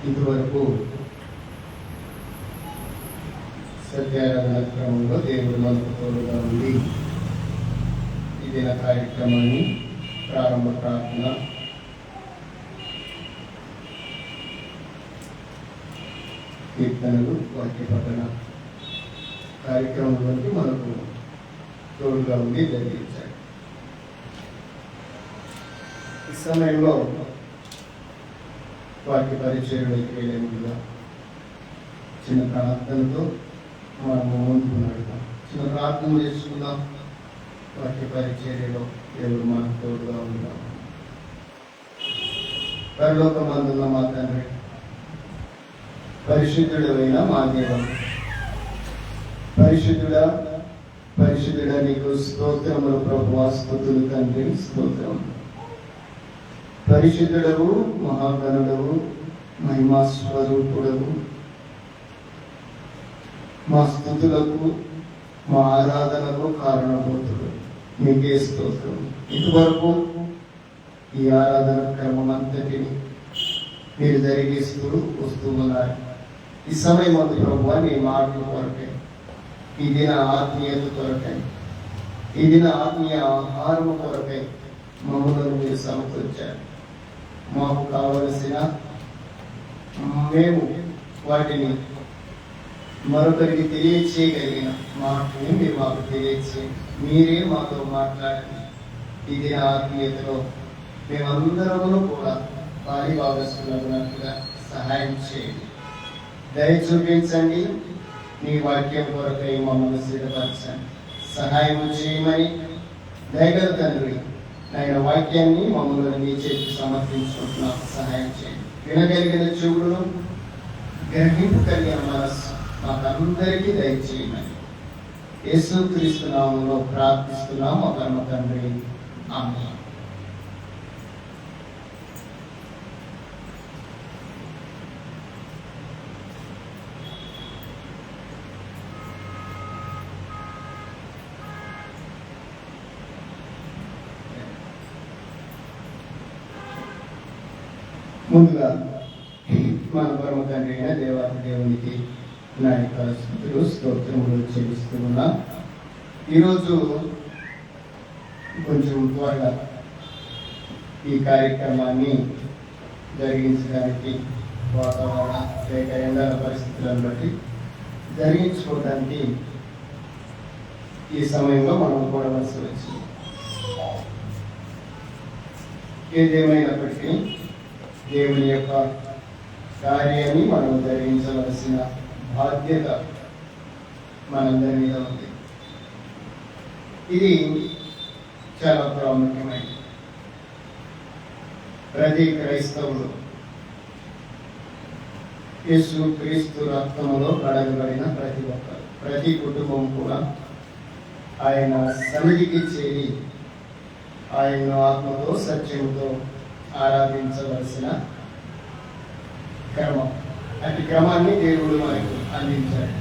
ఇంతవరకు సత్యారాధన క్రమంలో దేవుడు మనకు తోడుగా ఉండి ఈ దిన కార్యక్రమాన్ని ప్రారంభ ప్రార్థన, కీర్తనలు, వాక్య పఠన కార్యక్రమంలోకి మనకు తోడుగా ఉండి జరిగించాడు. ఈ సమయంలో వాక్య పరిచయంలోకి వెళ్ళే ముందుగా చిన్న ప్రార్థనతో మనము ముందుకు నడుద్దాం. చిన్న ప్రార్థన చేసుకుందాం. వాక్య పరిచర్యలో దేవుడు మనకు తోడుగా ఉందాం. పరలోకమందున్న మా తండ్రి, పరిశుద్ధుడైన మా దేవ, పరిశుద్ధుడా పరిశుద్ధుడా నీకు స్తోత్రములు ప్రభువా, స్తుతులు తండ్రి, స్తోత్రం. పరిశుద్ధుడవు, మహాగణుడవు, మహిమా స్వరూపుడవు, మా స్తుతులకు మా ఆరాధనకు కారణభూతుడు నీకే స్తోత్రం. ఇంతవరకు ఈ ఆరాధన క్రమం అంతటిని మీరు జరిగిస్తూ వస్తూ ఉన్నారు. ఈ సమయం అందు ప్రభువా నీ మాటల కొరకై, ఈ దిన ఆత్మీయత కొరకై, ఈ దిన ఆత్మీయ ఆహారం కొరకై మమ్మల్ని మీరు సమకూర్చారు. మాకు కావలసిన మేము వాటిని మరొకరికి తెలియచేయగలిగిన మాటని మీరు మాకు తెలియచేయండి. మీరే మాతో మాట్లాడండి. ఇది ఆత్మీయతలో మేమందరము కూడా పాలిభాగస్తున్నట్టుగా సహాయం చేయండి. దయ చూపించండి. నీ వాక్యం కొరకై మమ్మల్ని సిద్ధపరచండి. సహాయం చేయమని దయగల తండ్రి ఆయన వాక్యాన్ని మమ్మల్ని నీ చేతికి సమర్పించుకుంటున్నాం. సహాయం చేయండి. వినగలిగిన చెవులను, గ్రహింపు కలిగిన మనస్సు మాకందరికీ దయచేయమని యేసుక్రీస్తు నామములో ప్రార్థిస్తున్నాం మా పరమ తండ్రి. ఆమేన్. ముందుగా మన పరమ తండ్రి అయిన దేవాది దేవునికి నా యొక్క స్తుతులు, స్తోత్రములు చెల్లిస్తున్నా. ఈరోజు కొంచెం త్వరగా ఈ కార్యక్రమాన్ని జరిగించడానికి వాతావరణ లేక ఎండల పరిస్థితులను బట్టి జరిగించుకోవడానికి ఈ సమయంలో మనం కూడవలసి వచ్చింది. ఏదేమైనప్పటికీ దేవుని యొక్క కార్యాన్ని మనం జరిగించవలసిన బాధ్యత మనందరి మీద ఉంది. ఇది చాలా ప్రాముఖ్యమైనది. ప్రతి క్రైస్తవుడు యేసు క్రీస్తు రక్తములో కడగబడిన ప్రతి ఒక్కరు, ప్రతి కుటుంబం కూడా ఆయన సన్నిధికి చేరి ఆయన ఆత్మతో సత్యముతో ఆరాధించవలసిన క్రమం. అటు క్రమాన్ని దేవుడు మనకు అందించాడు.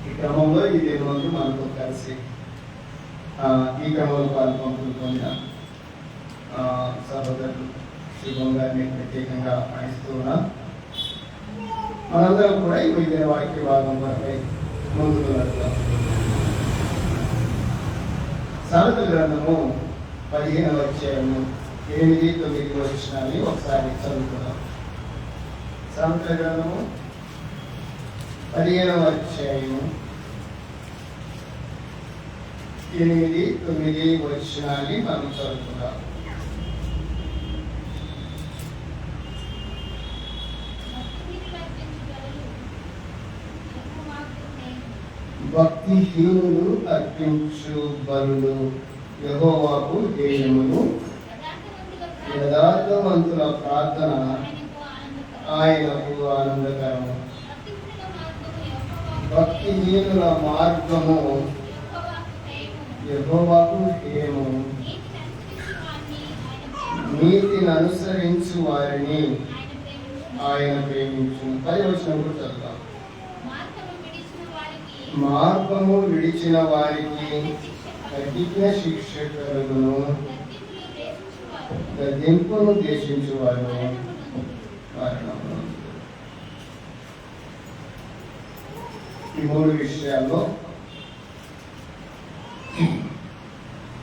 ఈ క్రమంలో ఈ దేవుడు మనతో కలిసి ఈ క్రమంలో పాల్పంపులు పొందిన సహోదరులు శుభం గారిని ప్రత్యేకంగా ఆడిస్తూ ఉన్నా. మనందరం కూడా ఈ విద్య వాక్య భాగం వరకై ముందుకు వెళ్తాం. సామెతల గ్రంథము 15వ అధ్యాయము 8-9 వచనాన్ని ఒకసారి చదువుతున్నాం. సామెతల గ్రంథము 15వ అధ్యాయము 8-9 వచనాన్ని మనం చదువుతున్నాం. భక్తిహీనులు అర్పించు బలులు యెహోవాకు హేయములు, యథార్థవంతుల ప్రార్థన ఆయనకు ఆనందకరము. భక్తిహీనుల మార్గము యెహోవాకు హేయము, నీతిని అనుసరించు వారిని ఆయన ప్రేమించు. 10వ వచనం కూడా చదువుతాం. మార్గము విడిచిన వారికి కఠిన శిక్ష కలుగును, గద్దింపును దేశించువారు కారణము. ఈ 3 విషయాల్లో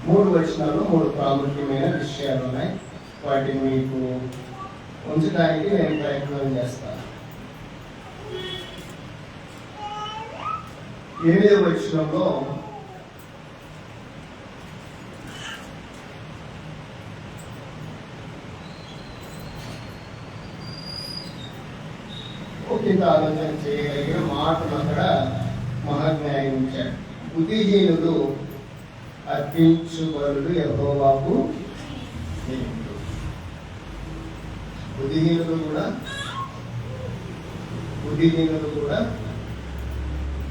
3 వచనాల్లో 3 ప్రాముఖ్యమైన విషయాలు ఉన్నాయి. వాటిని మీకు ఉంచడానికి నేను ప్రయత్నం చేస్తాను. 8వ వచనంలో ఒకంత ఆలోచన చేయగలిగిన మాటలు అక్కడ మహాజ్ఞానం ఇచ్చాడు. బుద్ధిహీనుడు అర్పించు బలులు యెహోవాకు ప్రియుడు. బుద్ధిహీనులు కూడా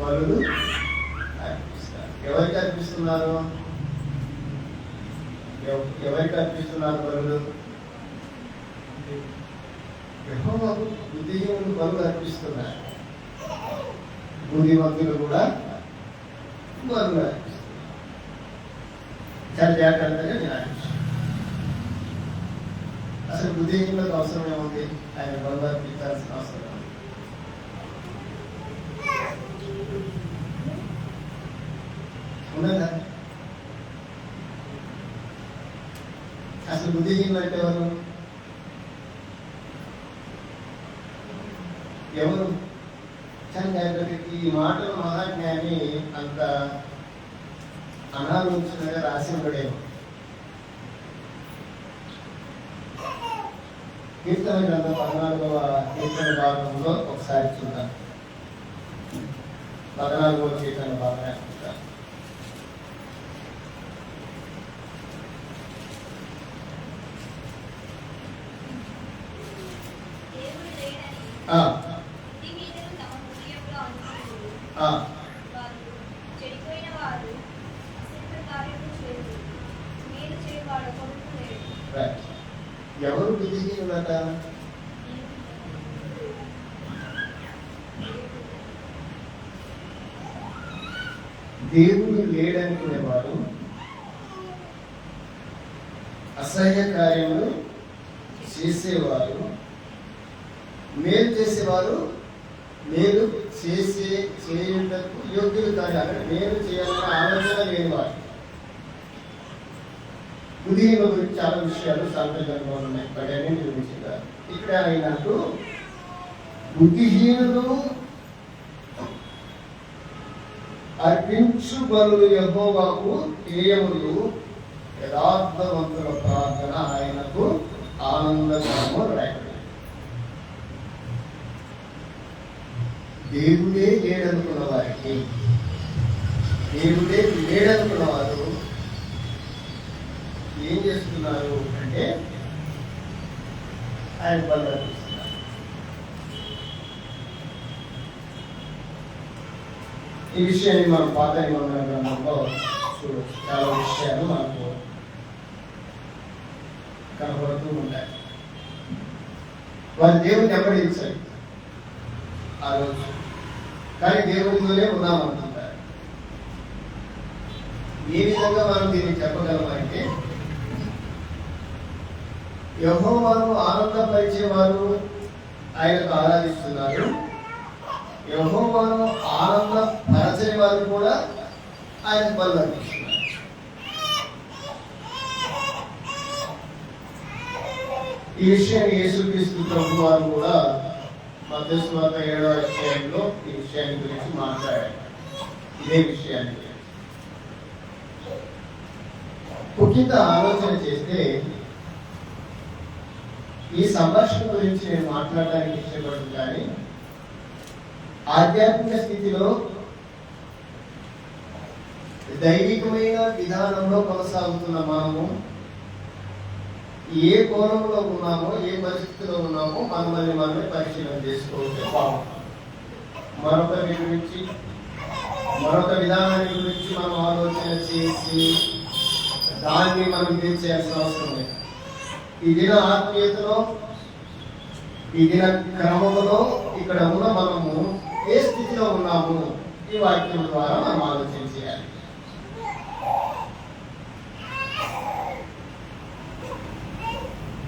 బలులు అర్పిస్తారు. ఎవరికి అర్పిస్తున్నారు? బలులు? యెహోవాకు బుద్ధిహీనులు బలులు అర్పిస్తున్నారు. బుద్ధిమంతులు కూడా బలులు అర్పిస్తున్నారు. చాలా జాగ్రత్తగా ధ్యానించాలి. అసలు బుద్ధిహీనులకు అవసరం ఏముంది? ఆయన బలులు అర్పించాల్సిన అవసరం ఉన్నదా? అసలు బుద్ధిహీనులు అంటే ఎవరు? చాలా జాగ్రత్తగా ఈ మాటలు మహాజ్ఞాని అంత అనాలోచనగా రాసి ఉండడేమో. కీర్తన గ్రంథం 14వ కీర్తన భాగంలో ఒకసారి చూద్దాం. 14వ కీర్తన భాగం చూద్దాం. ఎవరు బుద్ధిహీనులట? దేవుడు లేడనుకునేవారు, అసహ్య కార్యములు చేసేవారు, మేలు చేసేవారు, మేలు చేయుటకు యోగ్యులు కాదు. అక్కడ మేలు చేయాలన్న ఆలోచన లేనివారు. బుద్ధిహీనుల గురించి చాలా విషయాలు సాంప్రదాయంలో ఉన్నాయి. వాటిని నిర్మించారు. ఇక్కడ అయినట్టు బుద్ధిహీనులు అర్పించు బలులు యెహోవాకు ప్రియములు, యథార్థవంతుల ప్రార్థన ఆయనకు ఆనందకరము. దేవుడే లేడనుకున్న వారికి, దేవుడే లేడనుకున్న వారు ఏం చేస్తున్నారు అంటే ఆయన బలు అర్పిస్తున్నారు. ఈ విషయాన్ని మనం పాత నిబంధన గ్రంథంలో చూడవచ్చు. చాలా విషయాలు మనకు కనబడుతూ ఉంటాయి. వారి దేవుని వెంబడించాలి ఆ రోజు, కానీ దేవునితోనే ఉన్నామంటున్నారు. ఏ విధంగా మనం దీన్ని చెప్పగలమంటే, యెహోవాను ఆనందపరిచేవారు ఆయనకు ఆరాధిస్తున్నారు, యెహోవాను ఆనందపరచని వారు కూడా ఆయనకు బలులు అర్పిస్తున్నారు. ఈ విషయాన్ని యేసుక్రీస్తు ప్రభు వారు కూడా మత్తయి సువార్త 7వ అధ్యాయంలో ఈ విషయాన్ని గురించి మాట్లాడారు. ఇదే విషయాన్ని ముఖ్యంత ఆలోచన చేస్తే, ఈ సంభాషణ గురించి నేను మాట్లాడడానికి ఇష్టపడదు, కానీ ఆధ్యాత్మిక స్థితిలో దైవికమైన విధానంలో కొనసాగుతున్న మనము ఏ కోణంలో ఉన్నామో, ఏ పరిస్థితిలో ఉన్నామో మనమే పరిశీలన చేసుకోవచ్చు. మరొక విధానాన్ని గురించి మనం ఆలోచన చేసి దాన్ని మనం చేయాల్సిన అవసరం లేదు. ఈ దిన ఆత్మీయతలో, ఈ దిన క్రమంలో ఇక్కడ ఉన్న మనము ఏ స్థితిలో ఉన్నాము, ఈ వాక్యం ద్వారా మనం ఆలోచన చేయాలి.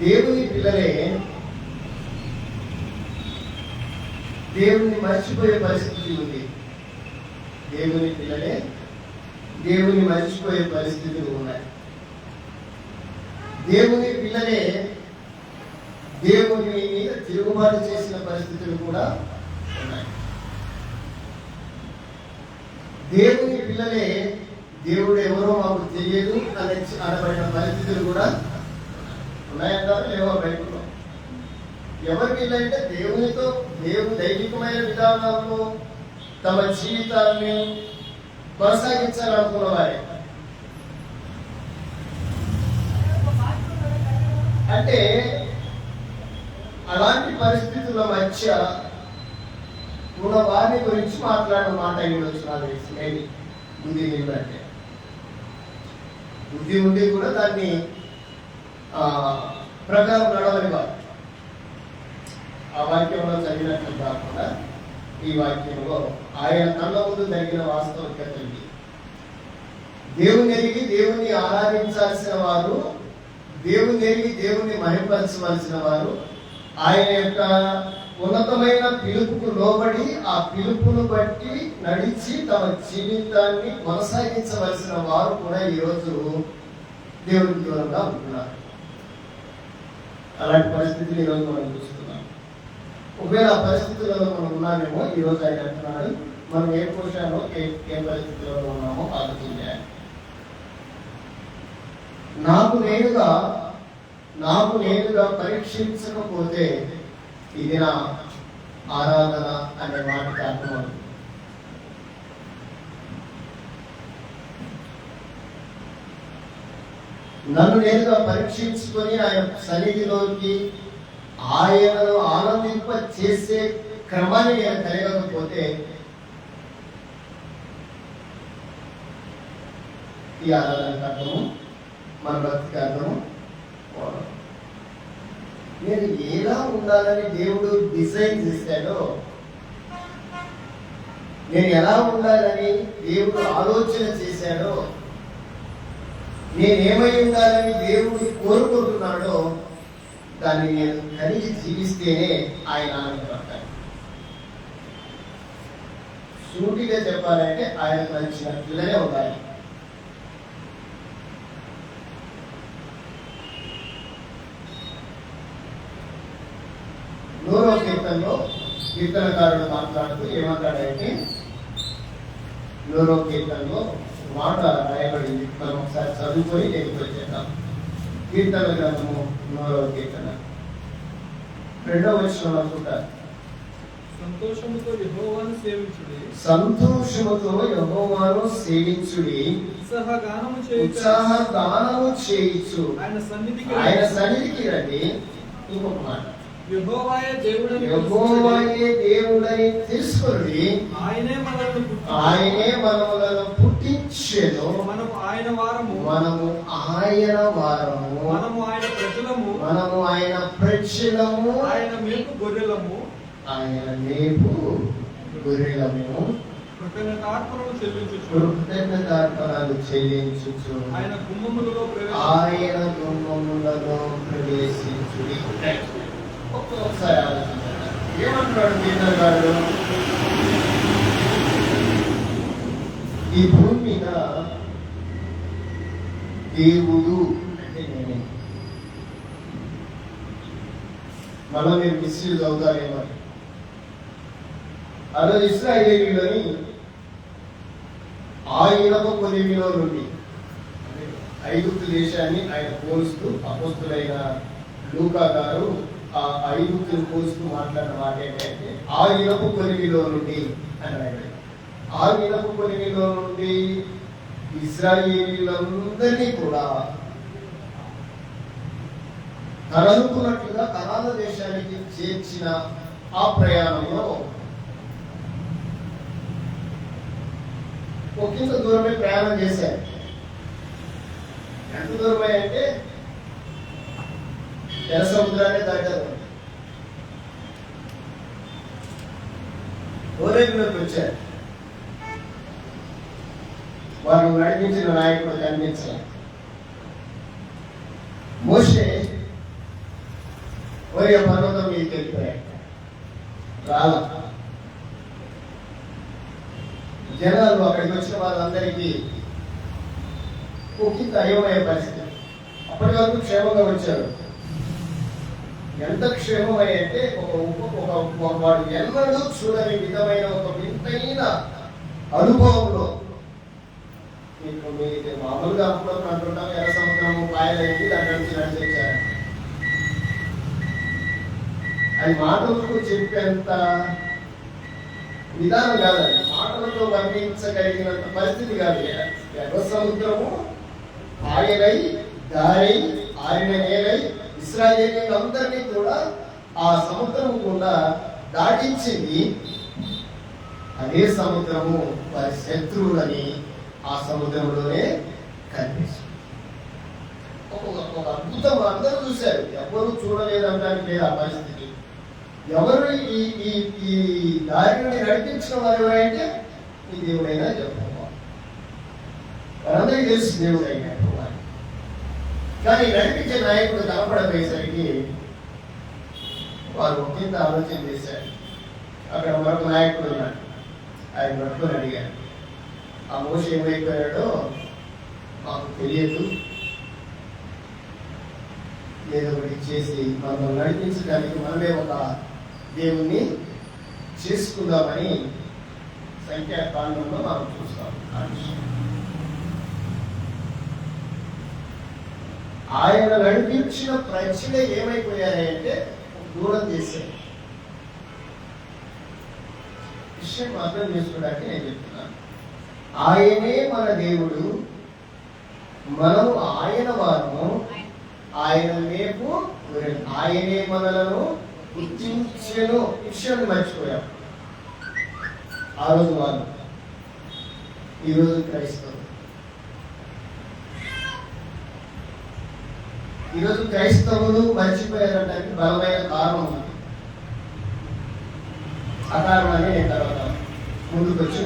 దేవుని పిల్లలే దేవుణ్ణి మర్చిపోయే పరిస్థితి ఉంది. దేవుని పిల్లలే దేవుని మర్చిపోయే పరిస్థితులు ఉన్నాయి. దేవుని పిల్లలే దేవుని మీద తిరుగుబాటు చేసిన పరిస్థితులు కూడా ఉన్నాయి. దేవుని పిల్లలే దేవుడు ఎవరో మాకు తెలియదు అనబడిన పరిస్థితులు కూడా ఉన్నాయంటారు లేవో బైబిల్లో. ఎవరి పిల్లంటే దేవునితో దైవికమైన విధానాల్లో తమ జీవితాన్ని కొనసాగించాలనుకున్న వారే. అంటే అలాంటి పరిస్థితుల మధ్య ఉన్న వారిని గురించి మాట్లాడిన మాట అయ్యొచ్చు నాకు తెలిసి. మేబీ బుద్ధి ఏంటంటే బుద్ధి ఉండి కూడా దాన్ని ప్రకారం నడవని వారు. ఆ వాక్యంలో చదివినట్లు కాకుండా ఈ వాక్యంలో ఆయన కళ్ళ ముందు తగిన వాస్తవికత ఇది. దేవుని ఎరిగి దేవుణ్ణి ఆరాధించాల్సిన వారు, దేవుని ఎరిగి దేవుణ్ణి మహిమపరచవలసిన వారు, ఆయన యొక్క ఉన్నతమైన పిలుపుకు లోబడి ఆ పిలుపును బట్టి నడిచి తమ జీవితాన్ని కొనసాగించవలసిన వారు కూడా ఈరోజు దేవునికి దూరంగా ఉంటున్నారు. అలాంటి పరిస్థితులు ఈరోజు మనం చూస్తున్నాం. ఒకవేళ ఆ పరిస్థితులలో మనం ఉన్నామేమో ఈరోజు ఆయన అంటున్నాడు, మనం ఏ పోషానో ఏ పరిస్థితుల్లో ఉన్నామో ఆలోచించాలి. నాకు నేనుగా పరీక్షించకపోతే ఇది నా ఆరాధన అనే మాటకి అర్థం. నన్ను నేనుగా పరీక్షించుకొని ఆయన సన్నిధిలోకి ఆయనను ఆనందింప చేసే క్రమాన్ని నేను కలిగకపోతే ఈ ఆరాధనకు అర్థము, మన భక్తికి అర్థము. నేను ఎలా ఉండాలని దేవుడు డిజైన్ చేశాడో, నేను ఎలా ఉండాలని దేవుడు ఆలోచన చేశాడో, నేనేమై ఉండాలని దేవుడు కోరుకుంటున్నాడో దాన్ని నేను కలిగి జీవిస్తేనే ఆయన ఆనందపడతాడు. సూటిగా చెప్పాలంటే ఆయన నచ్చిన పిల్లనే ఉండాలి. నూరవ కీర్తనలో కీర్తనకారుడు మాట్లాడుతూ ఏమంటాడంటే, నూరవ కీర్తనలో మాట రాయబడింది. మనం ఒకసారి చదువుకొని లేకపోతే చేద్దాం. కీర్తన గ్రంథము 9వ కీర్తన 2వ వచనం అనుకుంటారు. సంతోషముతో యెహోవాను సేవించుడి, ఉత్సాహగానము చేయించు, ఆయన సన్నిధికి రండి. ఇంకొక మాట, యెహోవాయే దేవుడని తెలుసుకొని ఆయనే మనలను పుట్టించెను. మనము ఆయన వారము, మనము ఆయన ప్రజలము, ఆయన మేపు గొర్రెలము. కృతజ్ఞతార్పణలు చెల్లించుచు ఆయన గుమ్మములలో ప్రవేశించుడి. ఒక్కసారి ఆలోచించండి, ఏమంటున్నాడు కీర్తనకారుడు? ఈ భూమి మీద దేవుడు అంటే నేనే. మళ్ళా మీరు మిస్యూజ్ అవుతారేమో. అలా ఇశ్రాయేలీయులని ఆయనకు కొలిమిలో నుండి ఐగుప్తు దేశాన్ని ఆయన పోలుస్తూ అపోస్తులైన లూకా గారు ఆ ఐగుప్తును పోలుస్తూ మాట్లాడిన మాట ఏంటంటే, ఆ ఇనపు కొలిమిలో నుండి అని. ఆ ఇనపు కొలిమిలో నుండి ఇశ్రాయేలీయులందరినీ కూడా తరలుకున్నట్లుగా కనాన దేశానికి చేర్చిన ఆ ప్రయాణంలో ఒకంత దూరమే ప్రయాణం చేశారు. ఎంత దూరమే అంటే ఎర్ర సముద్రాన్ని దాటారు. ఓరేగులోకి వచ్చారు. వారు నడిపించిన నాయకుడు కనిపించారు. మోషే ఓరి పర్వతం మీదకి వెళ్ళిపోయాడు. రాల జనాలు అక్కడికి వచ్చిన వాళ్ళందరికీ ఒకంత అయోమయ పరిస్థితి. అప్పటి వరకు క్షేమంగా వచ్చారు. ఎంత క్షేమమై అంటే వాడు ఎన్నడూ చూడని విధమైన ఒక వింతైన అనుభవంలో మీకు మామూలుగా అప్పుడు అంటుంటాం ఎర్ర సముద్రము పాయలైంది దాని నుంచి నడిచొచ్చారు. అది మాటలకు చెప్పేంత విధానం కాదండి, మాటలతో వర్ణించగలిగినంత పరిస్థితి కాదు. ఎర్ర సముద్రము పాయలై దారి ఆరిన నేలై ఇశ్రాయేలీయులందరినీ కూడా ఆ సముద్రము కూడా దాటించింది. అదే సముద్రము వారి శత్రువులని ఆ సముద్రంలోనే కనిపిస్తుంది. ఒక అద్భుతం అందరూ చూశారు, ఎవరు చూడలేదనడానికి లేదు ఆ పరిస్థితి. ఎవరు ఈ దారిని నడిపించిన వారు ఎవరంటే ఈ దేవుడైనా చెప్పారు. వారందరికీ తెలుసు దేవుడైనా. కానీ నడిపించే నాయకుడు కనపడపోయేసరికి వారు ఒకంత ఆలోచన చేశారు. అక్కడ మరొక నాయకుడు ఉన్నాడు, ఆయన పట్టుకొని అడిగారు, ఆ మోషే ఏమైపోయాడో మాకు తెలియదు, ఏదో ఒకటి చేసి మనం నడిపించడానికి మనమే ఒక దేవుణ్ణి చేసుకుందామని సంఖ్యాకాండంలో మనం చూస్తాం. ఆయన నడిపించిన ప్రజలే ఏమైపోయారంటే దూరం చేశారు. విషయం అర్థం చేసుకోవడానికి నేను చెప్తున్నాను. ఆయనే మన దేవుడు, మనము ఆయన వారము, ఆయన మేము ఆయనే మనలను గుర్తించను. విషయాన్ని మర్చిపోయాం ఆ రోజు వాళ్ళు. ఈరోజు క్రైస్తవులు, ఈరోజు క్రైస్తవులు మర్చిపోయారంటానికి బలమైన కారణం ఉంది. ఆ కారణాన్ని నేను తర్వాత ముందుకు వచ్చి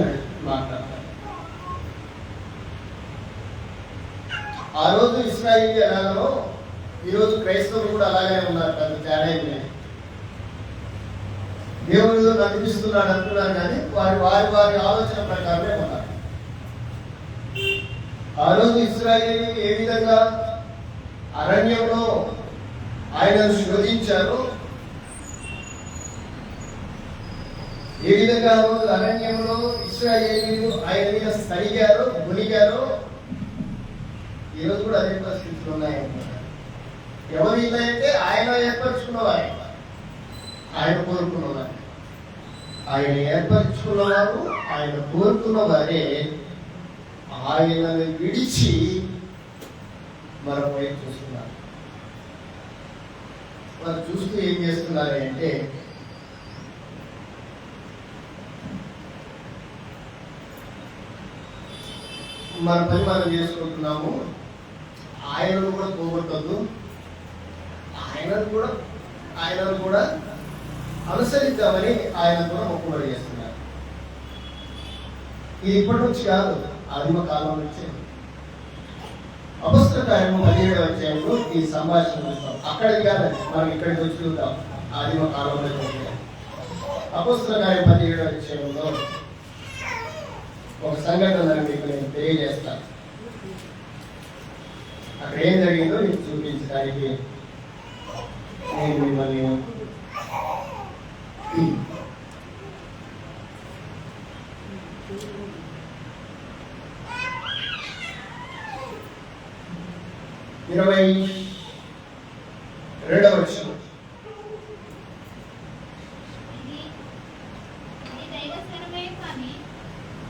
మాట్లాడతాను. ఆ రోజు ఇశ్రాయేలు ఎలాగో ఈరోజు క్రైస్తవులు కూడా అలాగే ఉన్నారు. పెద్ద తేడా ఏం లేదు. దేవుడు నడిపిస్తున్నాడు అంటున్నారు, కానీ వారి ఆలోచన ప్రకారమే ఉన్నారు. ఆ రోజు ఇశ్రాయేలు ఏ విధంగా అరణ్యంలో ఆయనను శోధించారు, ఏ విధంగా రోజు అరణ్యంలో ఇశ్రాయేలీయులు ఆయన మీద సరిగారు, మునిగారు, ఈరోజు కూడా అదే పరిస్థితులు ఉన్నాయన్నమాట. ఎవరు ఇదంటే ఆయన ఏర్పరచుకున్నవారు, ఆయన కోరుకున్నవారు, ఆయన ఏర్పరచుకున్నవారు, ఆయన కోరుకున్న వారే ఆయనను విడిచి మరొక వైపు చూస్తున్నారు. వారు చూస్తూ ఏం చేస్తున్నారు అంటే మన పని మనం చేసుకుంటున్నాము, ఆయనను కూడా పోగొట్టద్దు, ఆయనను కూడా అనుసరిద్దామని ఆయన కూడా మొక్కుబడి చేస్తున్నారు. ఇది ఇప్పటి నుంచి కాదు, ఆదిమ కాలం నుంచి. అపొస్తలుల కార్యము 17వ అధ్యాయంలో ఈ సంభాషణ చూస్తాం. అక్కడికి కాదండి, మనం ఇక్కడికి వచ్చి చూద్దాం. ఆదిమ కాలంలో అపొస్తలుల కార్యం 17వ అధ్యాయంలో ఒక సంఘటన మీకు నేను తెలియజేస్తాను. అక్కడ ఏం జరిగిందో మీకు చూపించడానికి నేను మిమ్మల్ని ఇరవై 2వ వచనం.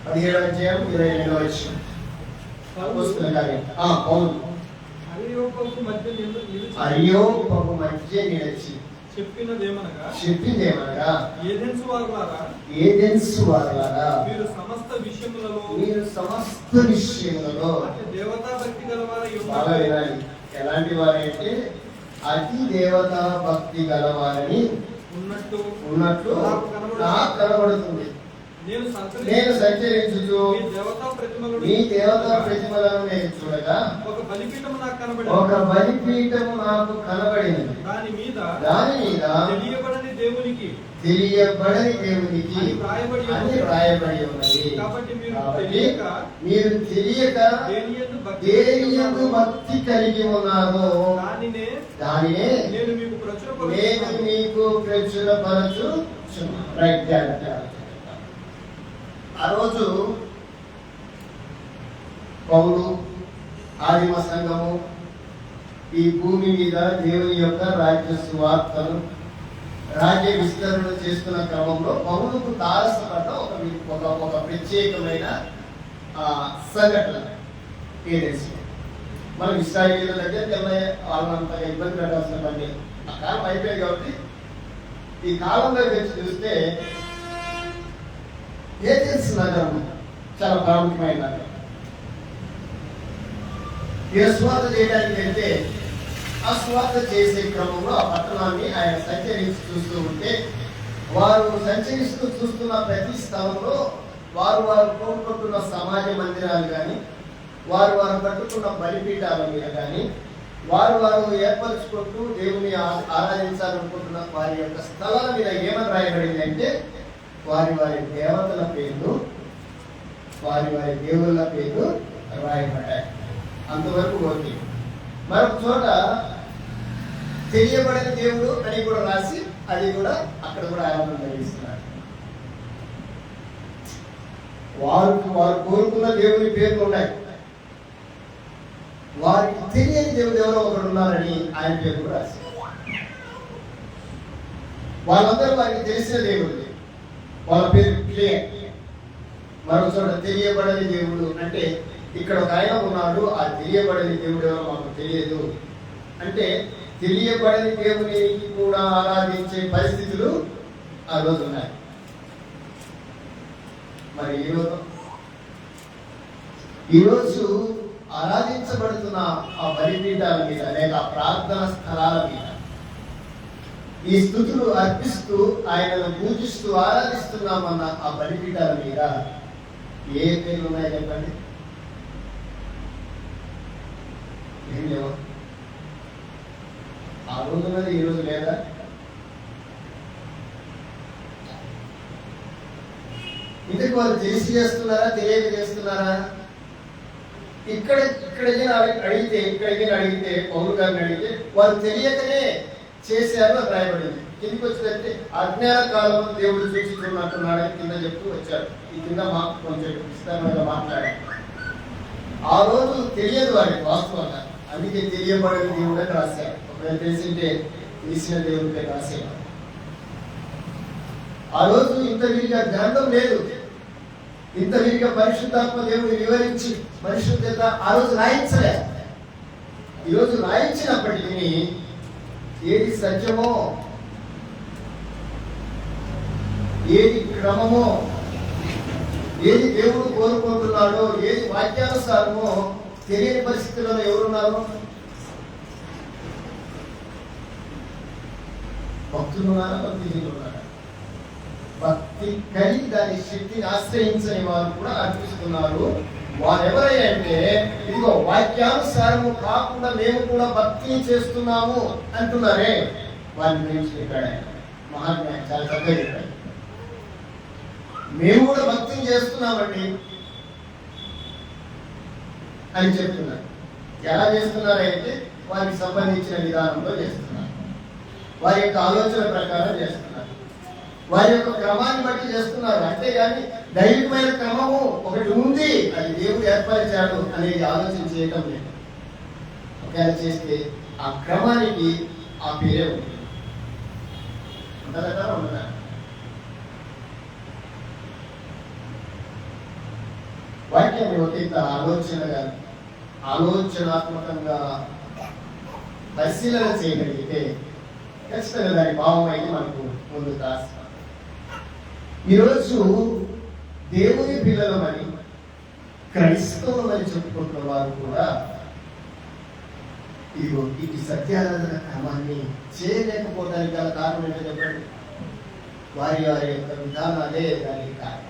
పదిహేడవ అధ్యాయం 22వ వచనం. అపొస్తలుల కార్యం. పౌలు అరియోపగు మధ్య నిలిచి చెప్పినదేమనగా ఏదెన్సు వారలారా, మీరు సమస్త విషయములలో దేవతా భక్తి గలవారై బాగా వినాలి. ఎలాంటి వారంటే అతి దేవతా భక్తి గలవారని ఉన్నట్లు నాకు కనబడుతుంది. నేను సంచరించుచు మీ దేవతా ప్రతిమలను నేను చూడగా ఒక బలిపీఠము నాకు కనబడింది. దాని మీద దేవునికి తెలియబడని దేవునికి అని వ్రాయబడి అని ఉన్నది. రాయబడి ఉన్నది. కాబట్టి మీరు తెలియక దేని యందు భక్తి కలిగి ఉన్నారో దానినే నేను మీకు ప్రచురపరచుచున్నాను. ఆ రోజు పౌలు, ఆదిమ సంఘము ఈ భూమి మీద దేవుని యొక్క రాజ్య సువార్తను, రాజ్య విస్తరణ చేస్తున్న క్రమంలో పౌలుకు తారసపడ్డ ఒక ప్రత్యేకమైన సంఘటన ఏదైతే మనం ఇస్రాయేలీల దగ్గరికి వెళ్ళే వాళ్ళంతగా ఇబ్బంది పెట్టాల్సిన పని ఆ కాలం అయిపోయింది. కాబట్టి ఈ కాలంలో వచ్చి చూస్తే ఏథెన్స్ నగరం చాలా ప్రాముఖ్యమైన నగరం. ఈ స్వార్థ చేయడానికి వెళ్తే ఆ స్వార్థ చేసే క్రమంలో ఆ పట్టణాన్ని ఆయన సంచరించి చూస్తూ ఉంటే వారు సంచరిస్తూ చూస్తున్న ప్రతి స్థలంలో వారు కోరుకుంటున్న సమాజ మందిరాలు కానీ, వారు కట్టుకున్న బలిపీఠాల మీద కానీ, వారు ఏర్పరచుకుంటూ దేవుని ఆరాధించాలనుకుంటున్న వారి యొక్క స్థలాల మీద ఏమని రాయబడింది అంటే వారి దేవతల పేర్లు, వారి దేవుళ్ళ పేర్లు రాయబడ్డాయి. అంతవరకు ఓకే. మరొక చోట తెలియబడిన దేవుడు అని కూడా రాసి అది కూడా అక్కడ కూడా ఆరాధన జరిగిస్తున్నారు. వారు కోరుకున్న దేవుని పేర్లు ఉన్నాయి, వారికి తెలియని దేవుడు ఎవరో ఒకరు ఉన్నారని ఆయన పేరు కూడా రాశారు. వాళ్ళందరూ వారికి తెలిసిన దేవుడు, వాళ్ళ పేరు క్లియర్. మరొక చోట తెలియబడని దేవుడు అంటే ఇక్కడ ఒక ఆయన ఉన్నాడు, ఆ తెలియబడని దేవుడు ఎవరో మాకు తెలియదు అంటే తెలియబడని దేవునికి కూడా ఆరాధించే పరిస్థితులు ఆ రోజు ఉన్నాయి. మరి ఈరోజు ఆరాధించబడుతున్న ఆ బలిపీఠాల మీద లేక ఆ ప్రార్థన స్థలాల మీద ఈ స్తుతులు అర్పిస్తూ ఆయనను పూజిస్తూ ఆరాధిస్తున్నామన్న ఆ బలిపీఠాల మీద ఏ పేర్లు ఉన్నాయి చెప్పండి? ఏం లేవు. ఆ రోజు ఉన్నది ఈ రోజు లేదా? ఇందుకు వాళ్ళు తెలిసి చేస్తున్నారా, తెలియక చేస్తున్నారా? ఇక్కడికి అడిగితే పౌరు గారిని అడిగితే వాళ్ళు తెలియకనే చేశారు అని రాయబడింది. కిందికి వచ్చినట్టే అజ్ఞాన కాలంలో దేవుడు సూచిస్తున్నట్టున్నాడని కింద చెప్తూ వచ్చాడు. ఈ కింద మాకు కొంచెం విస్తారంగా మాట్లాడారు. ఆ రోజు తెలియదు వారికి వాస్తవంగా, అందుకే తెలియబడిన దేవుడు అని రాశారు. ఒకవేళ తెలిసింటే తెలిసిన దేవుడిపై రాసేవారు. ఆ రోజు ఇంత వీరిగా గ్రంథం లేదు, ఇంత వీరిగా పరిశుద్ధాత్మ దేవుడు వివరించి పరిశుద్ధత ఆ రోజు రాయించలే. ఈరోజు రాయించినప్పటికీ ఏది సత్యమో, ఏది క్రమమో, ఏది దేవుడు కోరుకుంటున్నాడో, ఏది వాక్యానుసారమో తెలియని పరిస్థితుల్లో ఎవరున్నారు? భక్తులు ఉన్నారా, భక్తిహీనులు ఉన్నారా? భక్తి కలిగి దాని శక్తిని ఆశ్రయించని వారు కూడా అర్పిస్తున్నారు. వారు ఎవరయ్యా అంటే ఇదిగో వాక్యానుసారము కాకుండా మేము కూడా భక్తి చేస్తున్నాము అంటున్నారే, వారిని గురించి ఇక్కడ మహాత్మ్యం చాలా చక్కగా చెప్పారు. మేము కూడా భక్తిని చేస్తున్నామండి అని చెప్తున్నారు. ఎలా చేస్తున్నారంటే వారికి సంబంధించిన విధానంలో చేస్తున్నారు, వారి యొక్క ఆలోచన ప్రకారం చేస్తున్నారు, వారి యొక్క క్రమాన్ని బట్టి చేస్తున్నారు. అంతేగాని దైవికమైన క్రమము ఒకటి ఉంది, అది దేవుడు ఏర్పరిచాడు అనేది ఆలోచన చేయటం లేదు. ఒకవేళ చేస్తే ఆ క్రమానికి ఆ పేరే ఉంది. ఉంటుందా ఉండదా? వాక్యాన్ని ఒకంత ఆలోచనాత్మకంగా పరిశీలన చేయగలిగితే ఖచ్చితంగా దాని భావం అయితే మనకు ముందు రాస్తాం. ఈరోజు దేవుని పిల్లలమని క్రైస్తవులమని చెప్పుకుంటున్న వారు కూడా ఇదిగో ఈ సత్యారాధన క్రమాన్ని చేయలేకపోవడానికి గల కారణం ఏంటో చెప్పండి. వారి యొక్క విధానాలే దానికి కారణం,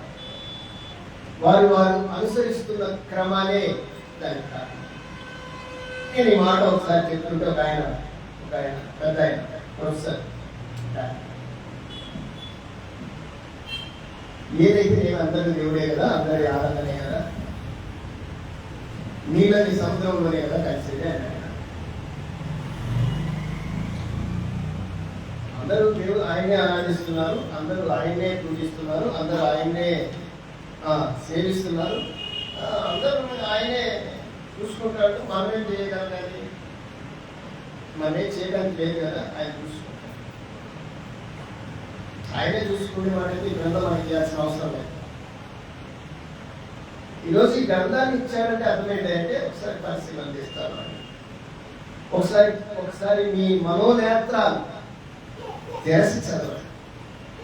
వారు అనుసరిస్తున్న క్రమాలే దానికి కారణం. నేను ఈ మాట ఒకసారి చెప్తుంటే ఒక ఆయన పెద్ద ఆయన ప్రొఫెసర్ ఏదైతే నేను అందరూ దేవుడే కదా, అందరి ఆరాధనే కదా, నీళ్ళని సముద్రంలోనే కదా కలిసేదే అని ఆయన. అందరూ దేవుడు ఆయనే ఆరాధిస్తున్నారు, అందరూ ఆయనే పూజిస్తున్నారు, అందరూ ఆయనే సేవిస్తున్నారు, అందరూ ఆయనే చూసుకుంటాడు. మనమేం చేయగలం? కానీ మనమేం చేయడానికి లేదు కదా, ఆయన చూసుకుంటాడు. ఆయనే చూసుకునే వాటికి ఈ గ్రంథం మనకి చేయాల్సిన అవసరం లేదు. ఈరోజు ఈ గ్రంథాన్ని ఇచ్చాడంటే అర్థం ఏంటంటే ఒకసారి పరిశీలన చేస్తారు. ఒకసారి మీ మనోనేత్రాలు తెరసి చదవండి.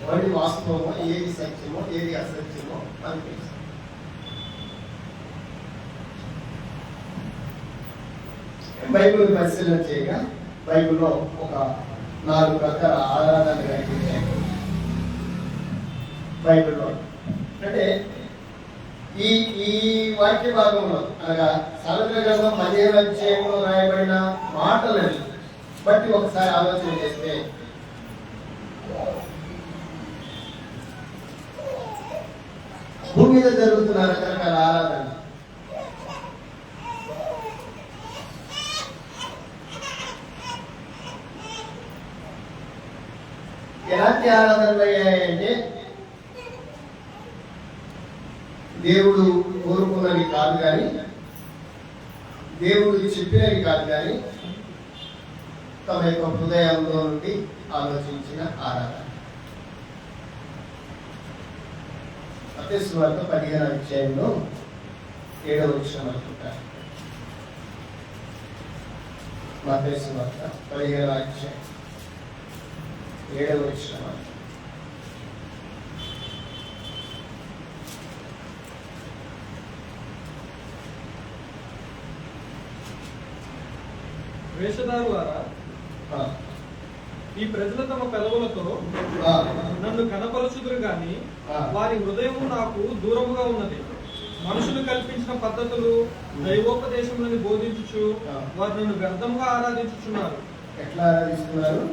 ఎవరి వాస్తవమో, ఏది సత్యమో, ఏది అసత్యమో మనకి తెలుసు. బైబిల్ పరిశీలన చేయగా బైబిల్లో ఒక 4 రకాల ఆరాధనలు కనిపించాయి. బైబిల్లో అంటే ఈ వాక్య భాగంలో అనగా సామెతల గ్రంథం 15వ అధ్యాయంలో రాయబడిన మాటలను బట్టి ఒకసారి ఆలోచన చేస్తే భూమి మీద జరుగుతున్న రకరకాల ఆరాధన ఎలాంటి ఆరాధనలు అయ్యాయంటే దేవుడు కోరుకున్నవి కాదు కానీ, దేవుడు చెప్పినవి కాదు కానీ, తమ యొక్క హృదయంలో నుండి ఆలోచించిన ఆరాధన. మత్తయి సువార్త 15వ అధ్యాయంలో 7వ వచనం అనుకుంటారు. మత్తయి సువార్త 15వ అధ్యాయం 7వ వచనం. వేషధారు వారా, ఈ ప్రజలు తమ పెదవులతో నన్ను కనపరచుదురు గాని వారి హృదయము నాకు దూరముగా ఉన్నది. మనుషులు కల్పించిన పద్ధతులు దైవోపదేశములను బోధించుచు వారు నన్ను వ్యర్థంగా ఆరాధించుచున్నారు. ఎట్లా ఆరాధిస్తున్నారు?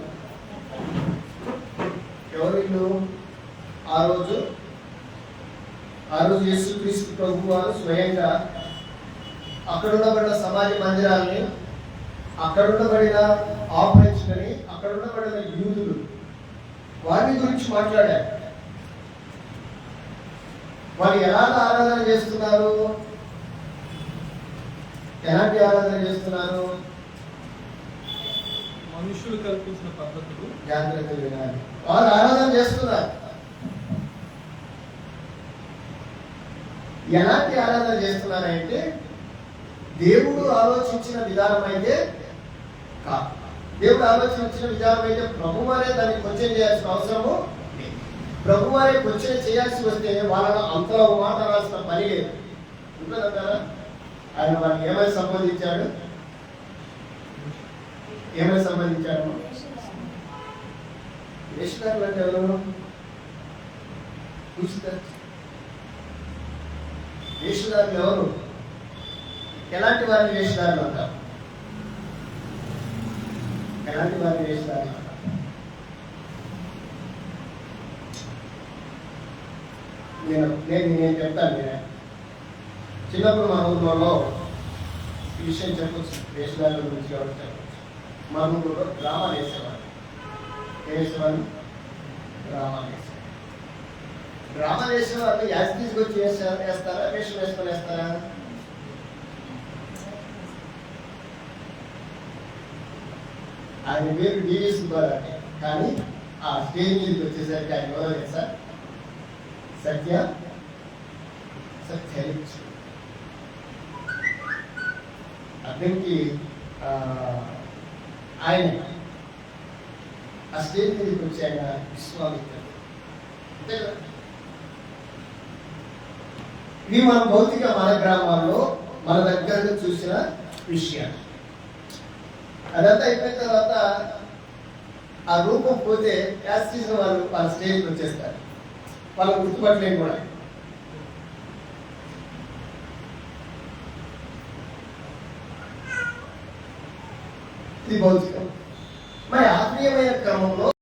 ఎవరు వీళ్ళు? ఆ రోజు యేసుక్రీస్తు ప్రభు వారు స్వయంగా అక్కడ ఉండబడిన సమాజ మందిరాల్ని, అక్కడ ఉండబడిన ఆపరేషన్ని, అక్కడ ఉండబడిన యూదులు వారి గురించి మాట్లాడారు. వారు ఎలాగ ఆరాధన చేస్తున్నారు? ఎలాంటి ఆరాధన చేస్తున్నారు? మనుషులు కల్పించిన పద్ధతులు. జాగ్రత్తగా వినాలి. వారు ఆరాధన చేస్తున్నారు. ఎలాంటి ఆరాధన చేస్తున్నారంటే దేవుడు ఆలోచించిన విధానం అయితే కాదు. దేవుడు ఆలోచించిన విధానం అయితే ప్రభువారే దాన్ని క్వశ్చన్ చేయాల్సిన అవసరము లేదు. ప్రభువారే క్వశ్చన్ చేయాల్సి వస్తే వాళ్ళని అంతలో మాట రాసిన పని లేదు. ఉంటుందంటారా? ఆయన వాళ్ళని ఏమై సంబంధించాడు? వేషధారులు అంటే ఎవరు? వేషధారులు ఎవరు? ఎలాంటి వారిని వేషధారులు అంటారు? ఎలాంటి వారిని వేషధారులు అంటారు? నేను చెప్తాను. నేనే చిన్నప్పుడు మా ఊళ్ళో ఈ విషయం చెప్పచ్చు. వేషధారుల గురించి ఎవరు చెప్పచ్చు. మా ఊళ్ళో డ్రామాలు వేసేవారు. ఏం వేసేవాళ్ళు? డ్రామాలు వేసేవారు. డ్రామాలు వేసేవాళ్ళు యాజ్ తీసుకొచ్చి వేస్తారా, వేషం వేసుకొని వేస్తారా? ఆయన పేరు డివి సుబ్బారావు. కానీ ఆ స్టేజ్ మీదకి వచ్చేసరికి ఆయన ఎవరు సార్? సత్యరిచ్. అతనికి ఆయన ఆ స్టేజ్ మీదకి వచ్చి ఆయన విశ్వామిత్రుడు. అంతే కదా? ఇవి మన భౌతిక మన గ్రామాల్లో మన దగ్గరగా చూసిన విషయాలు. అదంతా అయిపోయిన తర్వాత ఆ రూపం పోతే యాస్టీస్ వాళ్ళు వాళ్ళ స్టేజ్కి వచ్చేస్తారు. వాళ్ళు గుర్తుపట్టలేని కూడా. ఇది భౌతికం. మరి ఆత్మీయమైన క్రమంలో